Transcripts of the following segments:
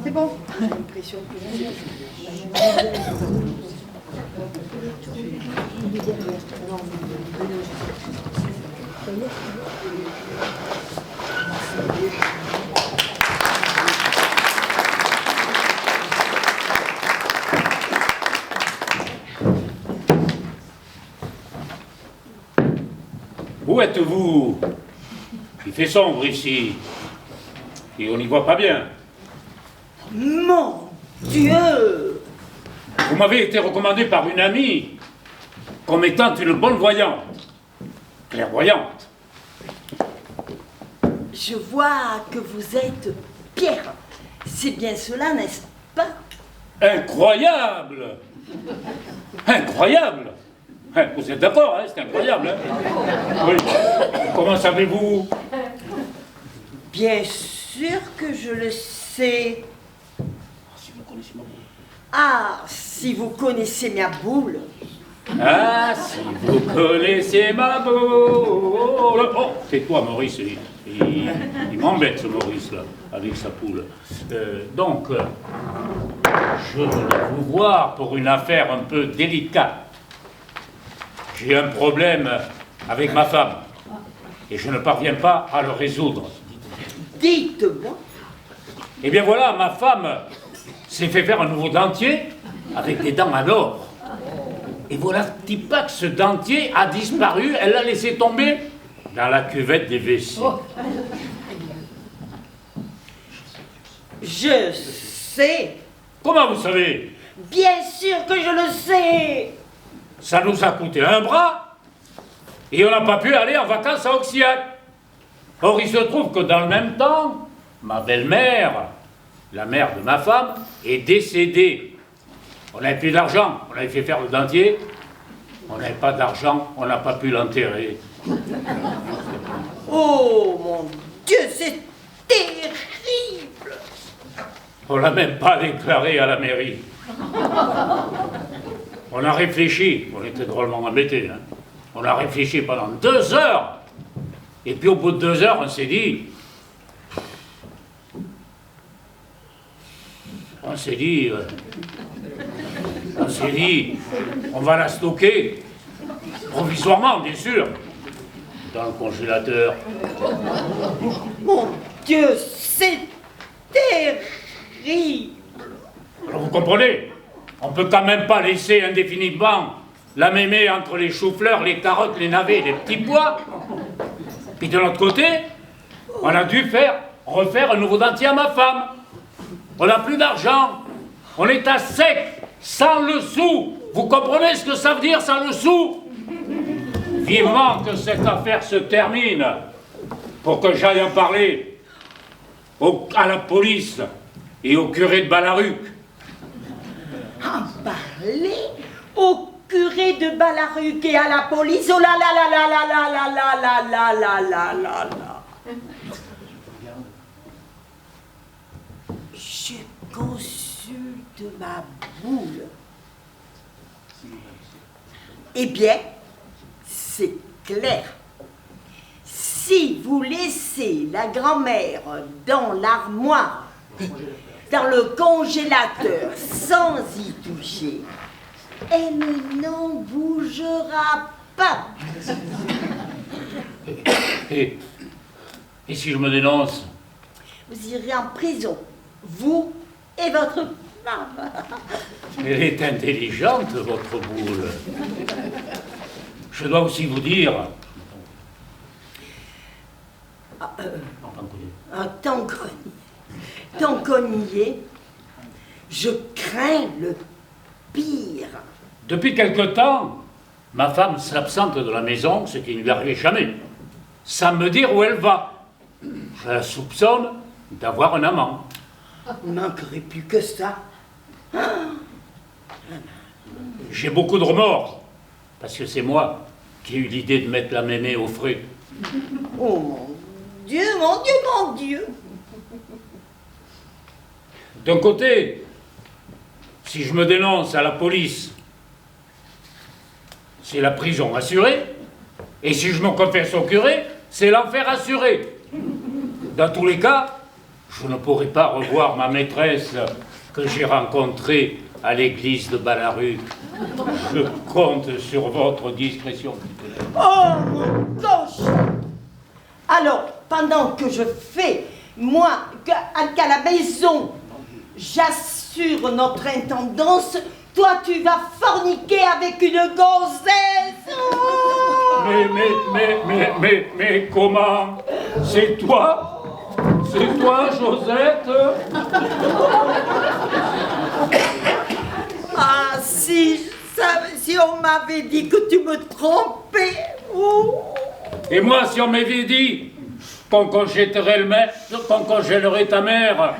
C'est bon. Où êtes-vous? Il fait sombre ici. Et on n'y voit pas bien. Mon Dieu! Vous m'avez été recommandé par une amie comme étant une bonne voyante. Clairvoyante. Je vois que vous êtes Pierre. C'est bien cela, n'est-ce pas? Incroyable! Incroyable! Hein, vous êtes d'accord, hein? C'est incroyable, hein? Oui. Comment savez-vous? Bien sûr que je le sais. Si vous connaissez ma boule. Ah, si vous connaissez ma boule. Ah, si vous connaissez ma boule. Oh, tais-toi, Maurice. Il m'embête, ce Maurice, là, avec sa poule. Donc, je voulais vous voir pour une affaire un peu délicate. J'ai un problème avec ma femme et je ne parviens pas à le résoudre. Dites-moi. Eh bien voilà, ma femme s'est fait faire un nouveau dentier avec des dents à l'or. Et voilà, petit pas que ce dentier a disparu, elle l'a laissé tomber dans la cuvette des WC. Je sais. Comment vous savez? Bien sûr que je le sais. Ça nous a coûté un bras et on n'a pas pu aller en vacances à Auxiac. Or, il se trouve que dans le même temps, ma belle-mère, la mère de ma femme, est décédée. On n'avait plus d'argent, on avait fait faire le dentier. On n'avait pas d'argent, on n'a pas pu l'enterrer. Oh mon Dieu, c'est terrible. On l'a même pas déclaré à la mairie. On a réfléchi, on était drôlement embêtés, hein. On a réfléchi pendant 2 heures. Et puis au bout de 2 heures, on s'est dit, on va la stocker, provisoirement, bien sûr, dans le congélateur. Mon Dieu, c'est terrible. Alors vous comprenez, on ne peut quand même pas laisser indéfiniment la mémé entre les choux-fleurs, les carottes, les navets, les petits pois. Puis de l'autre côté, on a dû refaire un nouveau dentier à ma femme. On n'a plus d'argent. On est à sec, sans le sou. Vous comprenez ce que ça veut dire, sans le sou? Vivement que cette affaire se termine pour que j'aille en parler à la police et au curé de Balaruc. En parler au curé de Balaruc et à la police? Oh là là là là là là là là là là là là là. Je consulte ma boule. Eh bien, c'est clair. Si vous laissez la grand-mère dans l'armoire, dans le congélateur, sans y toucher, elle n'en bougera pas. Et si je me dénonce? Vous irez en prison, vous et votre femme. Elle est intelligente, votre boule. Je dois aussi vous dire... Tant qu'on y est, je crains le pire. Depuis quelque temps, ma femme s'absente de la maison, ce qui ne lui arrivait jamais, sans me dire où elle va. Je la soupçonne d'avoir un amant. Il ne manquerait plus que ça. J'ai beaucoup de remords, parce que c'est moi qui ai eu l'idée de mettre la mémé au frais. Oh mon Dieu, mon Dieu, mon Dieu. D'un côté, si je me dénonce à la police, c'est la prison assurée. Et si je me confesse au curé, c'est l'enfer assuré. Dans tous les cas, je ne pourrai pas revoir ma maîtresse que j'ai rencontrée à l'église de Ballaruc. Je compte sur votre discrétion. Oh, mon coche! Alors, pendant que je fais, moi, qu'à la maison, j'assure notre intendance, toi, tu vas forniquer avec une gonzesse! Oh! Mais comment? C'est toi? C'est toi, Josette? Ah, si on m'avait dit que tu me trompais! Oh. Et moi, si on m'avait dit qu'on congélerait ta mère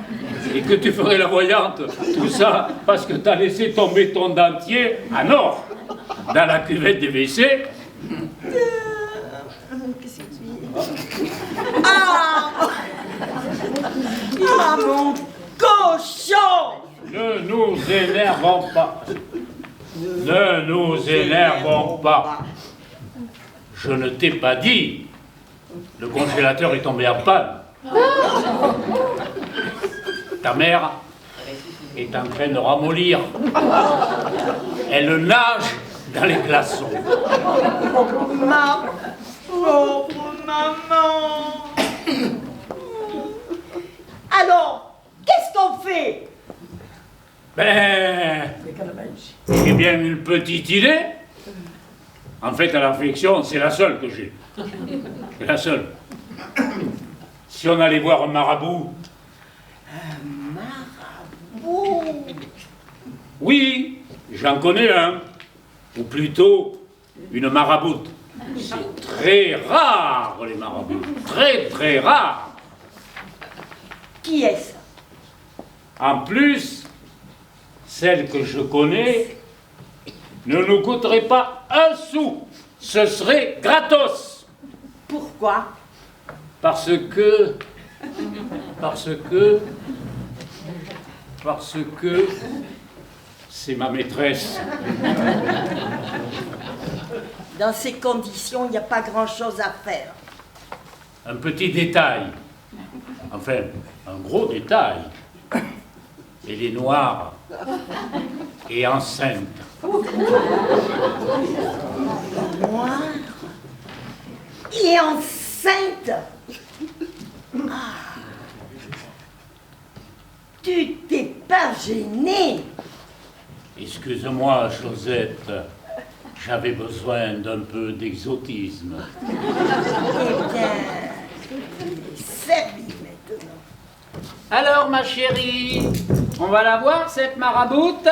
et que tu ferais la voyante, tout ça parce que t'as laissé tomber ton dentier à Nord, dans la cuvette des WC. Qu'est-ce que tu dis? Ah, mon cochon! Ne nous énervons pas. Ne nous énervons pas. Je ne t'ai pas dit. Le congélateur est tombé en panne. Ta mère est en train de ramollir. Elle nage dans les glaçons. Ma pauvre maman! Alors, qu'est-ce qu'on fait? Ben, j'ai bien une petite idée. En fait, à l'affection, c'est la seule que j'ai. C'est la seule. Si on allait voir un marabout. Un marabout? Oui, j'en connais un. Ou plutôt, une maraboute. C'est très rare, les marabouts. Très, très rare. Qui est-ce? En plus, celle que je connais ne nous coûterait pas un sou. Ce serait gratos. Pourquoi? Parce que c'est ma maîtresse. Dans ces conditions, il n'y a pas grand-chose à faire. Un petit détail, enfin, un gros détail. Elle est noire et enceinte. Noire et enceinte? Ah. Tu t'es pas gênée? Excuse-moi, Josette, j'avais besoin d'un peu d'exotisme. Eh bien, c'est bien maintenant. Alors, ma chérie, on va la voir, cette maraboute?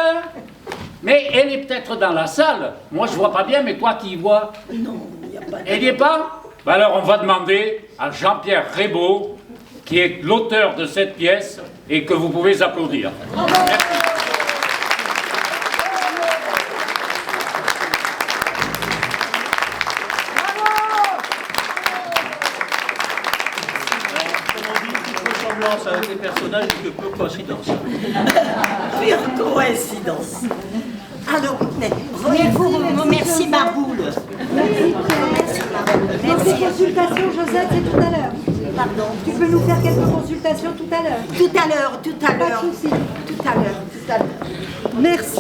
Mais elle est peut-être dans la salle. Moi, je vois pas bien, mais toi, qui y vois? Non, il n'y a pas de... Elle n'y est pas? Ben alors, on va demander à Jean-Pierre Rébaud, qui est l'auteur de cette pièce, et que vous pouvez applaudir. Merci. Avec les personnages et que peu coïncidence. Pure coïncidence. Alors, merci ma boule. Merci. Consultation, Josette, c'est tout à l'heure. Pardon. Tu peux nous faire quelques consultations tout à l'heure. Tout à l'heure, tout à l'heure. Pas de souci. Tout à l'heure, tout à l'heure. Merci.